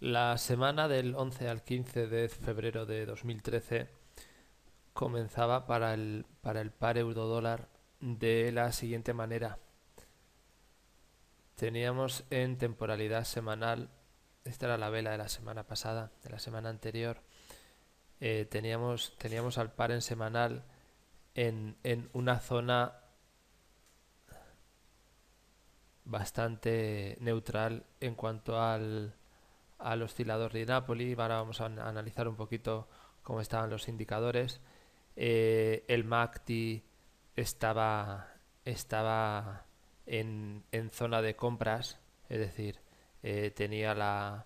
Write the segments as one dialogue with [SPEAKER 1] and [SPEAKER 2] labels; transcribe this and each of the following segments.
[SPEAKER 1] La semana del 11 al 15 de febrero de 2013 comenzaba para el par euro-dólar de la siguiente manera. Teníamos en temporalidad semanal, esta era la vela de la semana pasada, de la semana anterior, teníamos al par en semanal en una zona bastante neutral en cuanto al oscilador de Napoli. Ahora vamos a analizar un poquito cómo estaban los indicadores. El MACD estaba en zona de compras, es decir, tenía la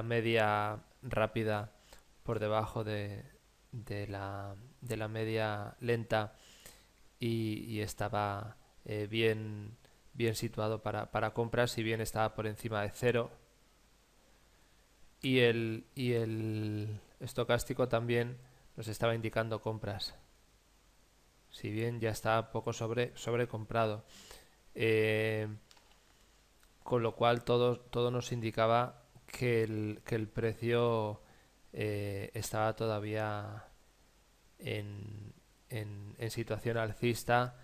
[SPEAKER 1] media rápida por debajo de la media lenta y estaba bien situado para compras, si bien estaba por encima de cero. Y el estocástico también nos estaba indicando compras, si bien ya está poco sobrecomprado. Eh, con lo cual todo nos indicaba que el precio estaba todavía en situación alcista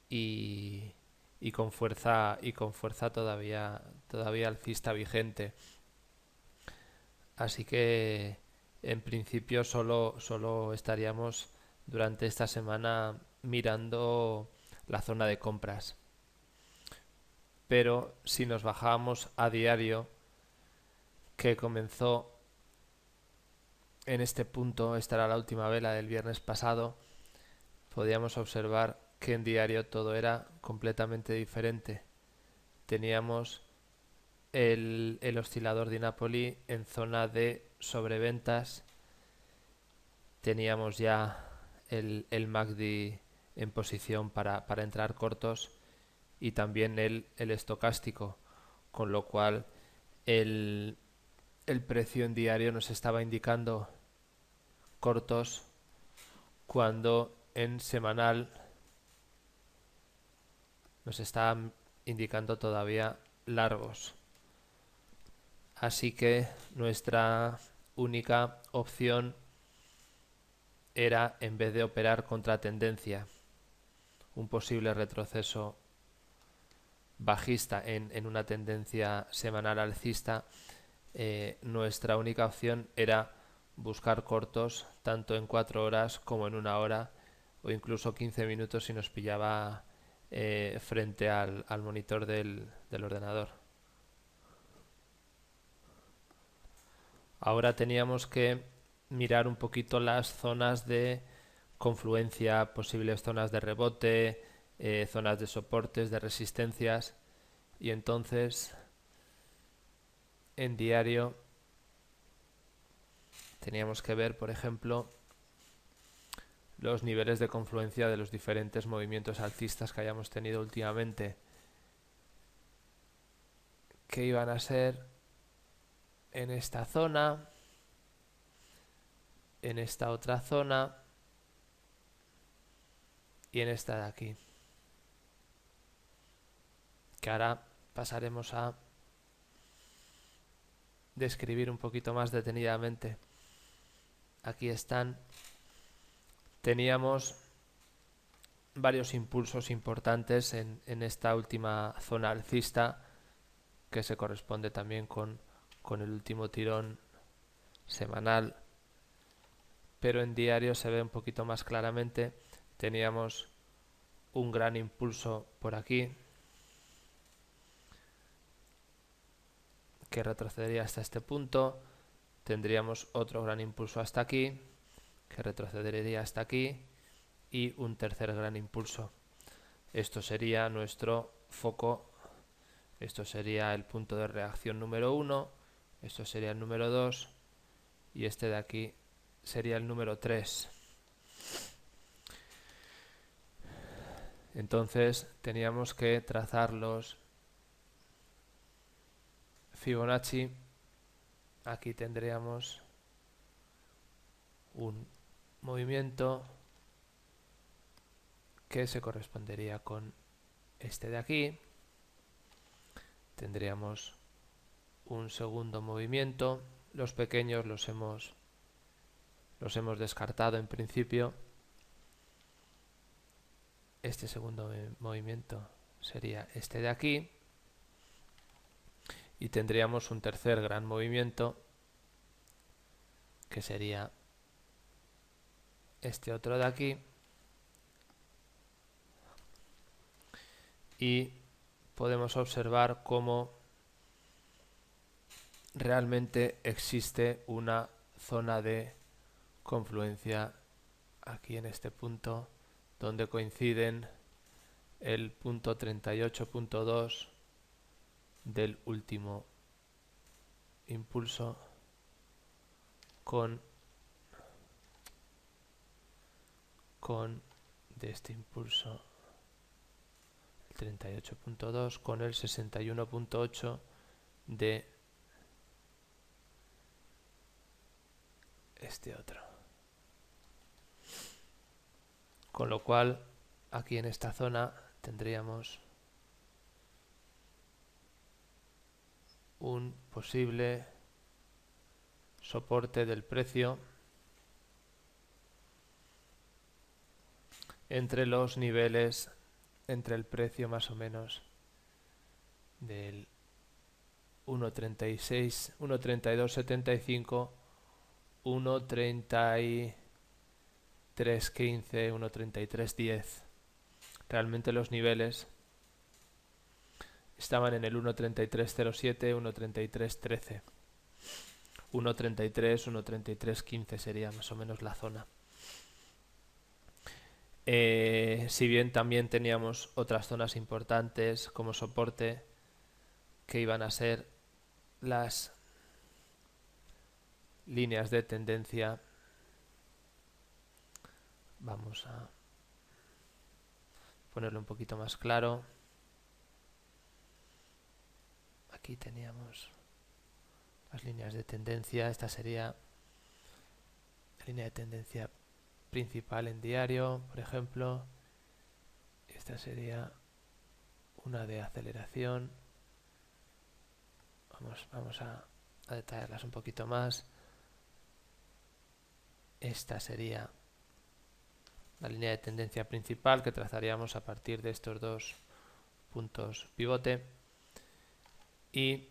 [SPEAKER 1] y, y con fuerza todavía alcista vigente. Así que en principio solo estaríamos durante esta semana mirando la zona de compras. Pero si nos bajábamos a diario, que comenzó en este punto, esta era la última vela del viernes pasado, podíamos observar que en diario todo era completamente diferente. Teníamos el oscilador de Napoli en zona de sobreventas, teníamos ya el MACD en posición para entrar cortos y también el estocástico, con lo cual el, el precio en diario nos estaba indicando cortos cuando en semanal nos estaba indicando todavía largos. Así que nuestra única opción era, en vez de operar contra tendencia, un posible retroceso bajista en una tendencia semanal alcista, nuestra única opción era buscar cortos tanto en 4 horas como en 1 hora o incluso 15 minutos si nos pillaba frente al monitor del ordenador. Ahora teníamos que mirar un poquito las zonas de confluencia, posibles zonas de rebote, zonas de soportes, de resistencias, y entonces en diario teníamos que ver, por ejemplo, los niveles de confluencia de los diferentes movimientos alcistas que hayamos tenido últimamente, que iban a ser en esta zona, en esta otra zona y en esta de aquí, que ahora pasaremos a describir un poquito más detenidamente. Aquí están. Teníamos varios impulsos importantes en esta última zona alcista, que se corresponde también con el último tirón semanal, pero en diario se ve un poquito más claramente. Teníamos un gran impulso por aquí, que retrocedería hasta este punto. Tendríamos otro gran impulso hasta aquí, que retrocedería hasta aquí, y un tercer gran impulso. Esto sería nuestro foco, esto sería el punto de reacción número 1, esto sería el número 2 y este de aquí sería el número 3. Entonces teníamos que trazar los Fibonacci. Aquí tendríamos un movimiento que se correspondería con este de aquí. Tendríamos un segundo movimiento. Los pequeños los hemos descartado en principio. Este segundo movimiento sería este de aquí. Y tendríamos un tercer gran movimiento, que sería este otro de aquí. Y podemos observar cómo realmente existe una zona de confluencia aquí en este punto, donde coinciden el punto 38.2 del último impulso con de este impulso, el 38.2, con el 61.8 de este otro. Con lo cual, aquí en esta zona tendríamos un posible soporte del precio entre los niveles, entre el precio más o menos del 1.36, 1.3275, 1.3315, 1.3310. Realmente los niveles estaban en el 1.3307, 1.3313. 1.33, 1.3315 sería más o menos la zona. Si bien también teníamos otras zonas importantes como soporte, que iban a ser las líneas de tendencia. Vamos a ponerlo un poquito más claro. Aquí teníamos las líneas de tendencia. Esta sería la línea de tendencia principal en diario, por ejemplo. Esta sería una de aceleración. Vamos a detallarlas un poquito más. Esta sería la línea de tendencia principal que trazaríamos a partir de estos dos puntos pivote. Y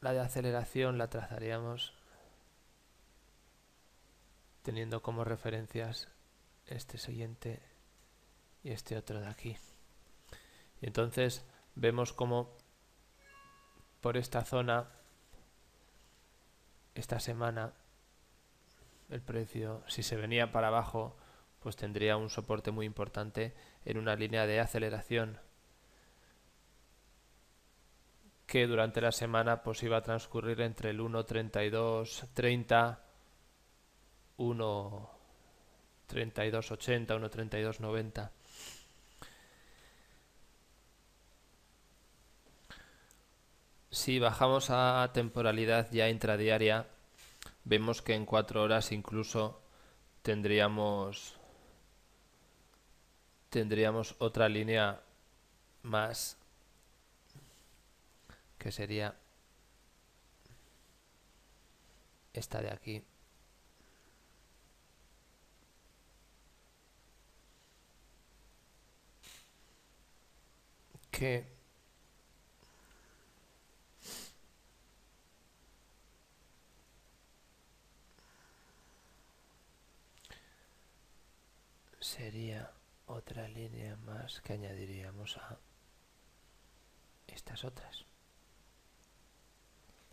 [SPEAKER 1] la de aceleración la trazaríamos teniendo como referencias este siguiente y este otro de aquí. Y entonces vemos como por esta zona, esta semana, el precio, si se venía para abajo, pues tendría un soporte muy importante en una línea de aceleración que durante la semana pues iba a transcurrir entre el 1.3230, 1.3280, 1.3290. Si bajamos a temporalidad ya intradiaria, vemos que en 4 horas incluso tendríamos otra línea más, que sería esta de aquí, que sería otra línea más que añadiríamos a estas otras.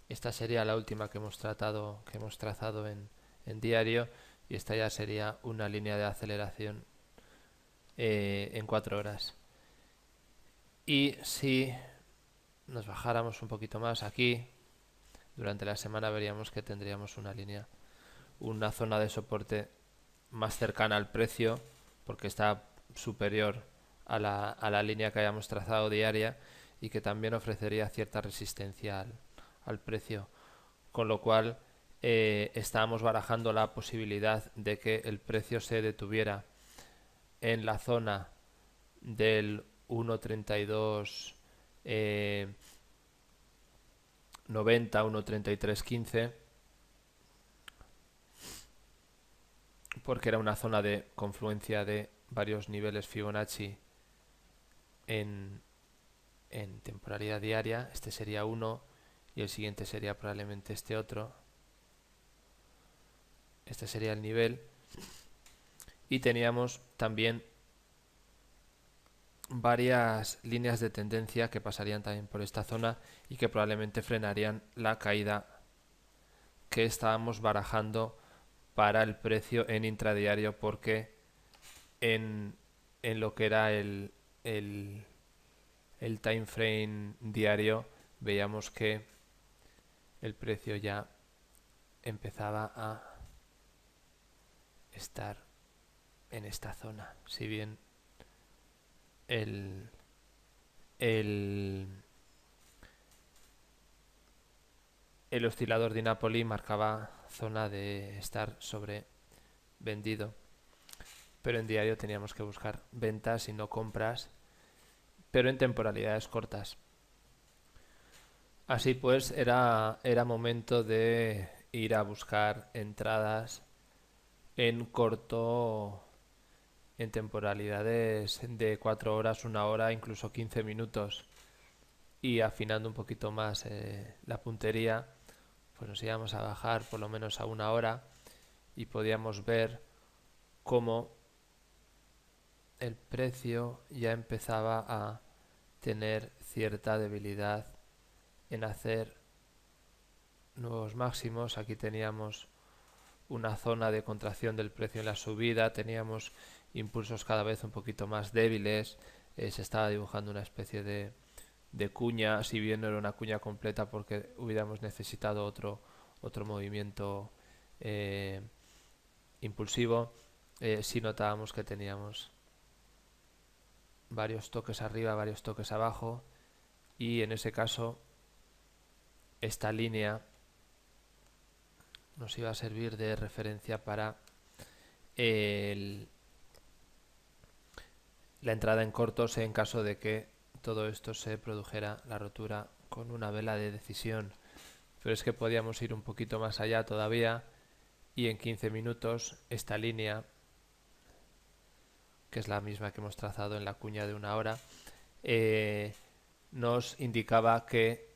[SPEAKER 1] Esta sería la última que hemos trazado en diario, y esta ya sería una línea de aceleración en 4 horas. Y si nos bajáramos un poquito más aquí, durante la semana veríamos que tendríamos una zona de soporte más cercana al precio, porque está superior a la línea que hayamos trazado diaria, y que también ofrecería cierta resistencia al precio, con lo cual estábamos barajando la posibilidad de que el precio se detuviera en la zona del 1.32 90, 1.3315, porque era una zona de confluencia de varios niveles Fibonacci en temporalidad diaria. Este sería uno y el siguiente sería probablemente este otro. Este sería el nivel. Y teníamos también varias líneas de tendencia que pasarían también por esta zona y que probablemente frenarían la caída que estábamos barajando para el precio en intradiario, porque en lo que era el time frame diario veíamos que el precio ya empezaba a estar en esta zona, si bien el, el, el oscilador de Napoli marcaba zona de estar sobre vendido, pero en diario teníamos que buscar ventas y no compras, pero en temporalidades cortas. Así pues, era momento de ir a buscar entradas en corto, en temporalidades de 4 horas, 1 hora, incluso 15 minutos. Y afinando un poquito más la puntería, pues nos íbamos a bajar por lo menos a 1 hora y podíamos ver cómo el precio ya empezaba a tener cierta debilidad en hacer nuevos máximos. Aquí teníamos una zona de contracción del precio en la subida, teníamos impulsos cada vez un poquito más débiles, se estaba dibujando una especie de cuña, si bien no era una cuña completa porque hubiéramos necesitado otro movimiento eh, impulsivo. Sí notábamos que teníamos varios toques arriba, varios toques abajo, y en ese caso esta línea nos iba a servir de referencia para el, la entrada en cortos en caso de que todo esto se produjera la rotura con una vela de decisión. Pero es que podíamos ir un poquito más allá todavía y en 15 minutos esta línea, que es la misma que hemos trazado en la cuña de 1 hora, nos indicaba que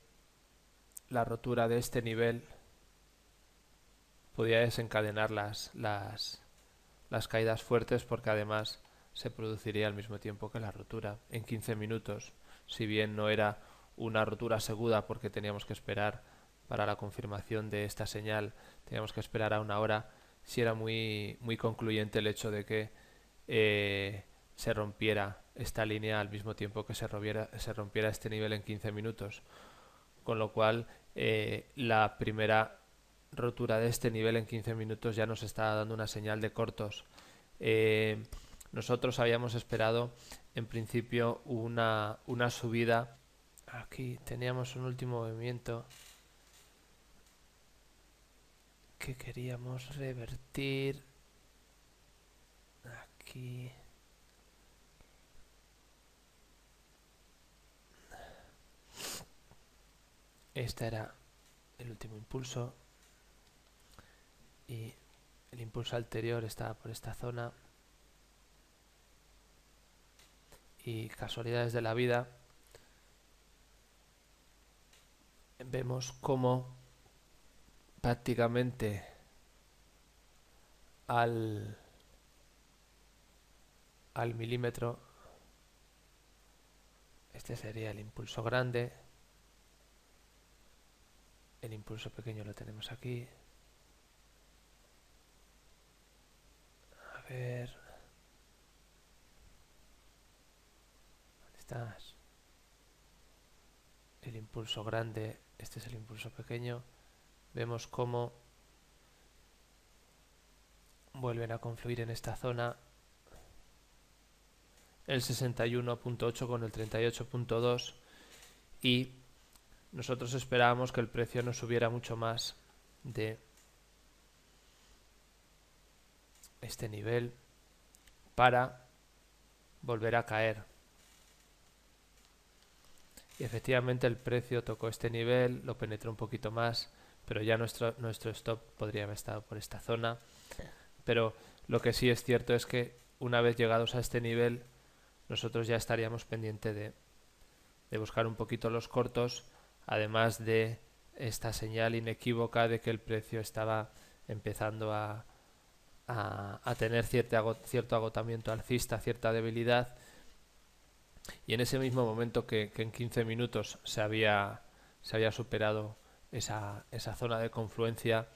[SPEAKER 1] la rotura de este nivel podía desencadenar las caídas fuertes, porque además se produciría al mismo tiempo que la rotura en 15 minutos. Si bien no era una rotura segura porque teníamos que esperar para la confirmación de esta señal, teníamos que esperar a 1 hora, sí era muy, muy concluyente el hecho de que se rompiera esta línea al mismo tiempo que se rompiera este nivel en 15 minutos. Con lo cual, la primera rotura de este nivel en 15 minutos ya nos está dando una señal de cortos. Nosotros habíamos esperado en principio una subida. Aquí teníamos un último movimiento que queríamos revertir. Aquí este era el último impulso y el impulso anterior estaba por esta zona. Y casualidades de la vida, vemos cómo prácticamente al milímetro, este sería el impulso grande, el impulso pequeño lo tenemos aquí. A ver, ¿dónde estás? El impulso grande, este es el impulso pequeño. Vemos cómo vuelven a confluir en esta zona el 61.8 con el 38.2, y nosotros esperábamos que el precio no subiera mucho más de este nivel para volver a caer. y efectivamente el precio tocó este nivel, lo penetró un poquito más, pero ya nuestro stop podría haber estado por esta zona. Pero lo que sí es cierto es que una vez llegados a este nivel, nosotros ya estaríamos pendientes de buscar un poquito los cortos, además de esta señal inequívoca de que el precio estaba empezando a tener cierto agotamiento alcista, cierta debilidad, y en ese mismo momento que en 15 minutos se había superado esa zona de confluencia,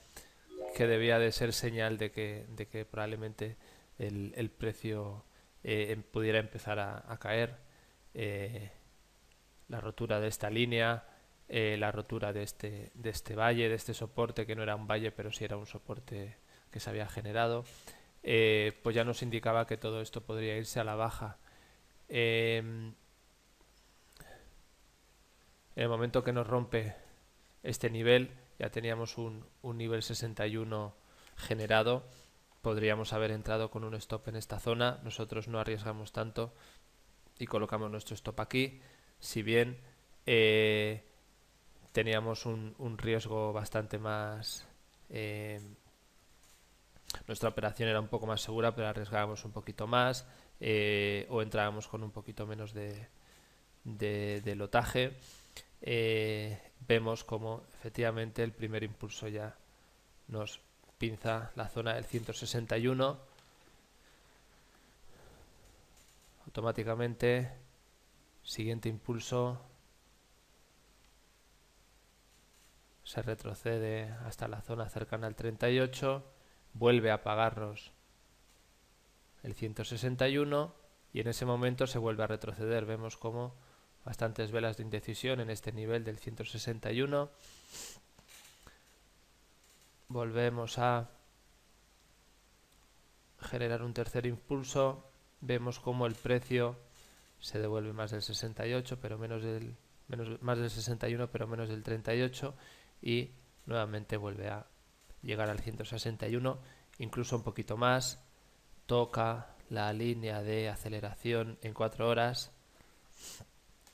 [SPEAKER 1] que debía de ser señal de que probablemente el precio pudiera empezar a caer. eh, la rotura de esta línea, la rotura de este valle, de este soporte, que no era un valle, pero sí era un soporte que se había generado, pues ya nos indicaba que todo esto podría irse a la baja. En el momento que nos rompe este nivel, ya teníamos un nivel 61 generado, podríamos haber entrado con un stop en esta zona. Nosotros no arriesgamos tanto y colocamos nuestro stop aquí, si bien teníamos un riesgo bastante más, nuestra operación era un poco más segura, pero arriesgábamos un poquito más, o entrábamos con un poquito menos de lotaje. Vemos como efectivamente el primer impulso ya nos pinza la zona del 161. Automáticamente, siguiente impulso, se retrocede hasta la zona cercana al 38, vuelve a apagarnos el 161 y en ese momento se vuelve a retroceder. Vemos como bastantes velas de indecisión en este nivel del 161. Volvemos a generar un tercer impulso. Vemos como el precio se devuelve más del 68, pero más del 61, pero menos del 38, y nuevamente vuelve a llegar al 161, incluso un poquito más. Toca la línea de aceleración en 4 horas.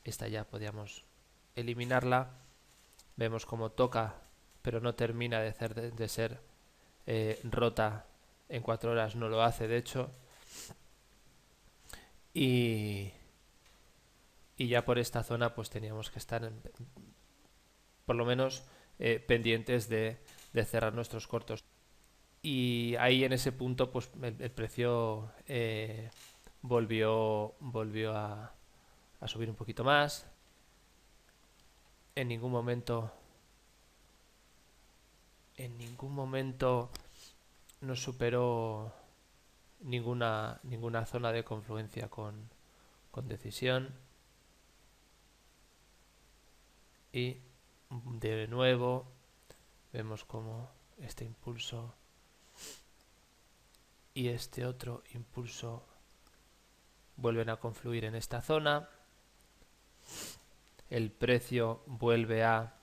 [SPEAKER 1] Esta ya podíamos eliminarla. Vemos como toca, pero no termina de ser rota en 4 horas, no lo hace de hecho. Y ya por esta zona pues teníamos que estar por lo menos pendientes de cerrar nuestros cortos. Y ahí en ese punto pues el precio volvió a subir un poquito más. En ningún momento nos superó ninguna zona de confluencia con decisión. Y de nuevo vemos como este impulso y este otro impulso vuelven a confluir en esta zona. El precio vuelve a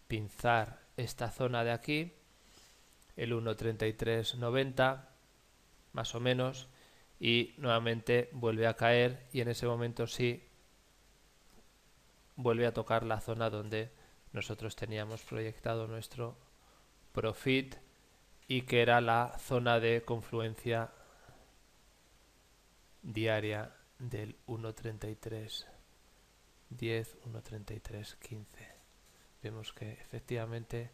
[SPEAKER 1] pinzar esta zona de aquí, el 1.3390 más o menos, y nuevamente vuelve a caer, y en ese momento sí vuelve a tocar la zona donde nosotros teníamos proyectado nuestro profit y que era la zona de confluencia diaria del 1.3310, 1.3315. Vemos que efectivamente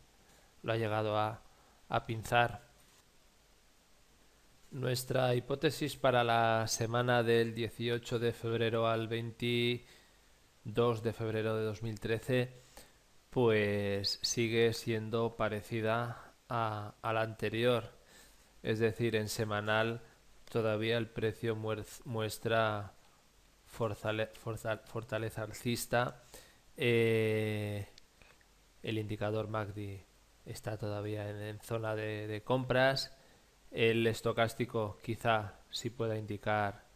[SPEAKER 1] lo ha llegado a pinzar. Nuestra hipótesis para la semana del 18 de febrero al 22 de febrero de 2013 pues sigue siendo parecida a la anterior. Es decir, en semanal todavía el precio muestra fortaleza alcista. El indicador MACD está todavía en zona de compras. El estocástico quizá sí pueda indicar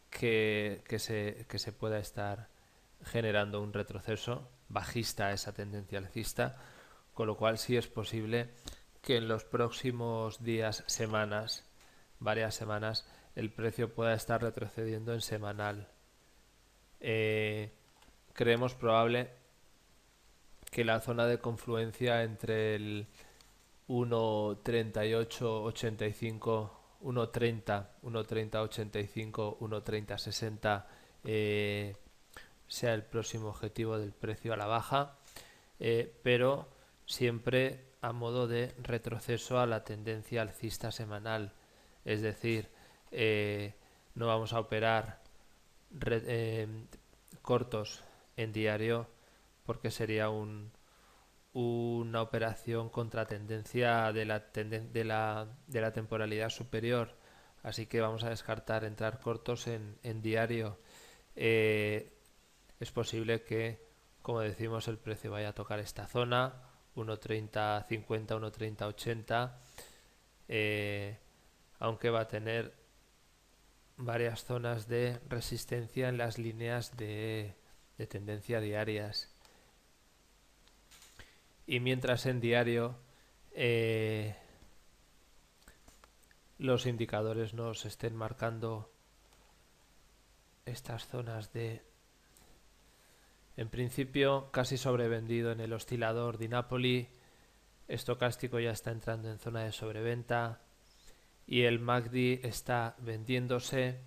[SPEAKER 1] que se pueda estar generando un retroceso bajista a esa tendencia alcista, con lo cual sí es posible que en los próximos días, semanas, varias semanas, el precio pueda estar retrocediendo en semanal. creemos probable que la zona de confluencia entre el 1.3885, 1.30, 1.3085, 1.3060 sea el próximo objetivo del precio a la baja, pero siempre a modo de retroceso a la tendencia alcista semanal. Es decir, no vamos a operar cortos en diario porque sería una operación contra tendencia de la temporalidad superior. Así que vamos a descartar entrar cortos en diario. Es posible que, como decimos, el precio vaya a tocar esta zona, 1.3050, 1.3080, aunque va a tener varias zonas de resistencia en las líneas de tendencia diarias. Y mientras en diario los indicadores nos estén marcando estas zonas de, en principio, casi sobrevendido en el oscilador de Napoli, estocástico ya está entrando en zona de sobreventa y el MACD está vendiéndose.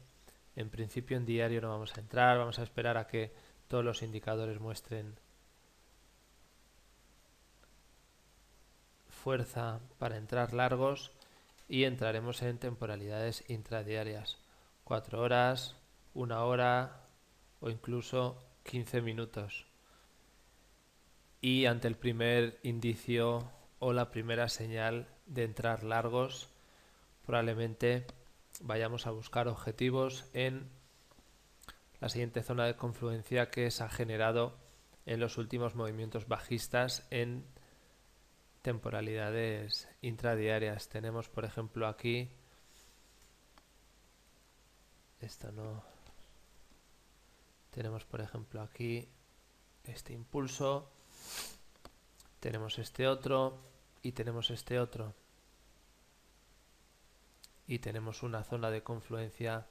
[SPEAKER 1] En principio en diario no vamos a entrar, vamos a esperar a que todos los indicadores muestren fuerza para entrar largos y entraremos en temporalidades intradiarias, 4 horas, 1 hora o incluso 15 minutos. Y ante el primer indicio o la primera señal de entrar largos, probablemente vayamos a buscar objetivos en la siguiente zona de confluencia que se ha generado en los últimos movimientos bajistas en temporalidades intradiarias. Tenemos, por ejemplo, aquí, esto no, tenemos, por ejemplo, aquí este impulso, tenemos este otro y tenemos este otro, y tenemos una zona de confluencia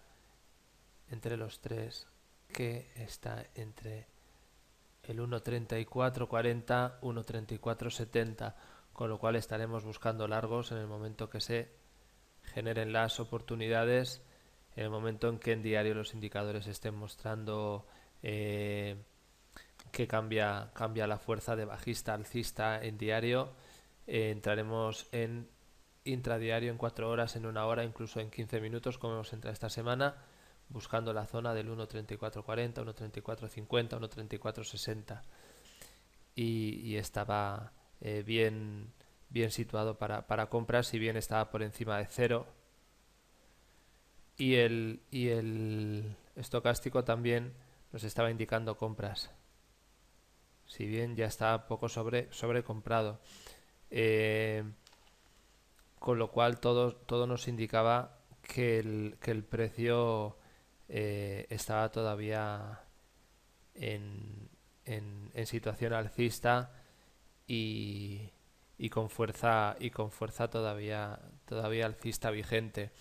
[SPEAKER 1] entre los tres que está entre el 1.3440, 1.3470, con lo cual estaremos buscando largos en el momento que se generen las oportunidades, en el momento en que en diario los indicadores estén mostrando que cambia la fuerza de bajista a alcista en diario. Entraremos en intradiario en 4 horas, en 1 hora, incluso en 15 minutos, como hemos entrado esta semana, buscando la zona del 1.3440, 1.3450, 1.3460. Y estaba bien situado para compras, si bien estaba por encima de cero. Y el estocástico también nos estaba indicando compras, si bien ya está poco sobrecomprado. Con lo cual todo nos indicaba que el precio estaba todavía en situación alcista y con fuerza todavía alcista vigente.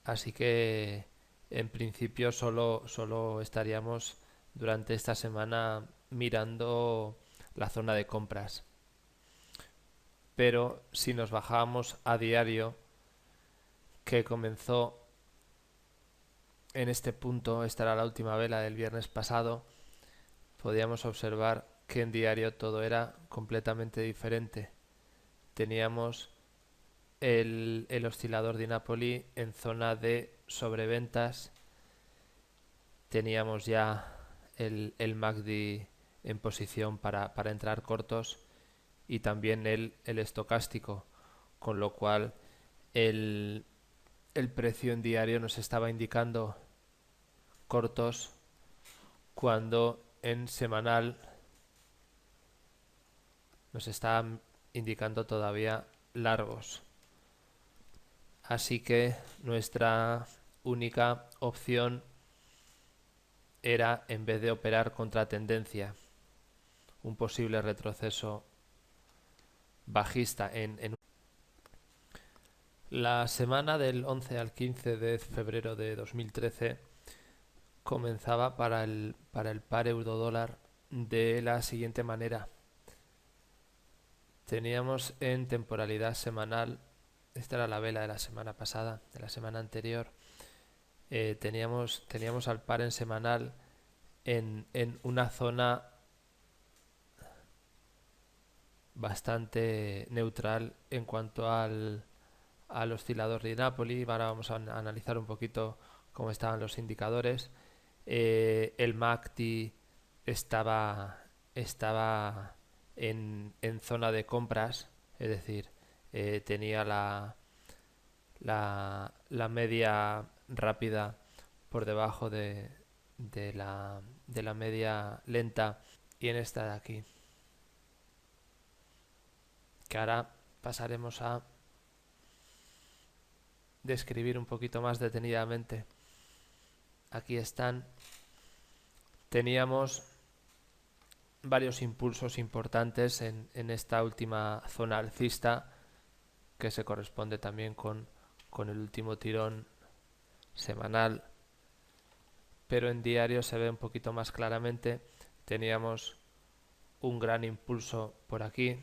[SPEAKER 1] Así que en principio solo estaríamos durante esta semana mirando la zona de compras. Pero si nos bajábamos a diario, que comenzó en este punto, esta era la última vela del viernes pasado, podíamos observar que en diario todo era completamente diferente. Teníamos el oscilador de Napoli en zona de sobreventas, teníamos ya el MACD en posición para entrar cortos y también el estocástico, con lo cual el precio en diario nos estaba indicando cortos cuando en semanal nos está indicando todavía largos. Así que nuestra única opción era, en vez de operar contra tendencia, un posible retroceso bajista en la semana del 11 al 15 de febrero de 2013 comenzaba para el par euro-dólar de la siguiente manera. Teníamos en temporalidad semanal, esta era la vela de la semana pasada, de la semana anterior, teníamos al par en semanal en una zona bastante neutral en cuanto al oscilador de Napoli. Ahora vamos a analizar un poquito cómo estaban los indicadores. El MACD estaba en zona de compras, es decir, tenía la media rápida por debajo de la media lenta, y en esta de aquí, que ahora pasaremos a describir un poquito más detenidamente. Aquí están. Teníamos varios impulsos importantes en esta última zona alcista, que se corresponde también con el último tirón semanal, pero en diario se ve un poquito más claramente. Teníamos un gran impulso por aquí,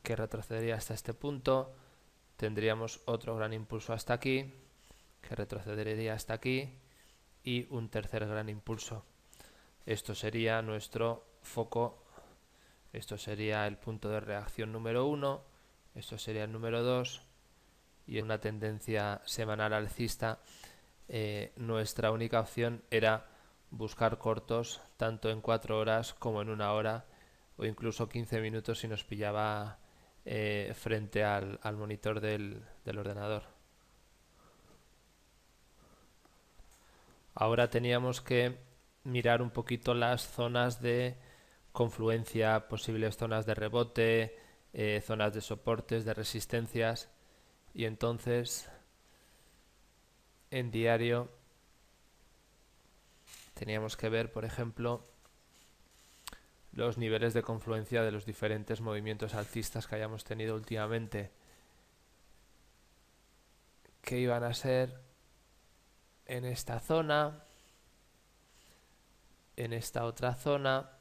[SPEAKER 1] que retrocedería hasta este punto. Tendríamos otro gran impulso hasta aquí, que retrocedería hasta aquí, y un tercer gran impulso. Esto sería nuestro foco, esto sería el punto de reacción número 1, esto sería el número 2, y en una tendencia semanal alcista, nuestra única opción era buscar cortos tanto en 4 horas como en 1 hora, o incluso 15 minutos si nos pillaba frente al monitor del ordenador. Ahora teníamos que mirar un poquito las zonas de confluencia, posibles zonas de rebote, zonas de soportes, de resistencias, y entonces en diario teníamos que ver, por ejemplo, los niveles de confluencia de los diferentes movimientos alcistas que hayamos tenido últimamente, que iban a ser en esta zona, en esta otra zona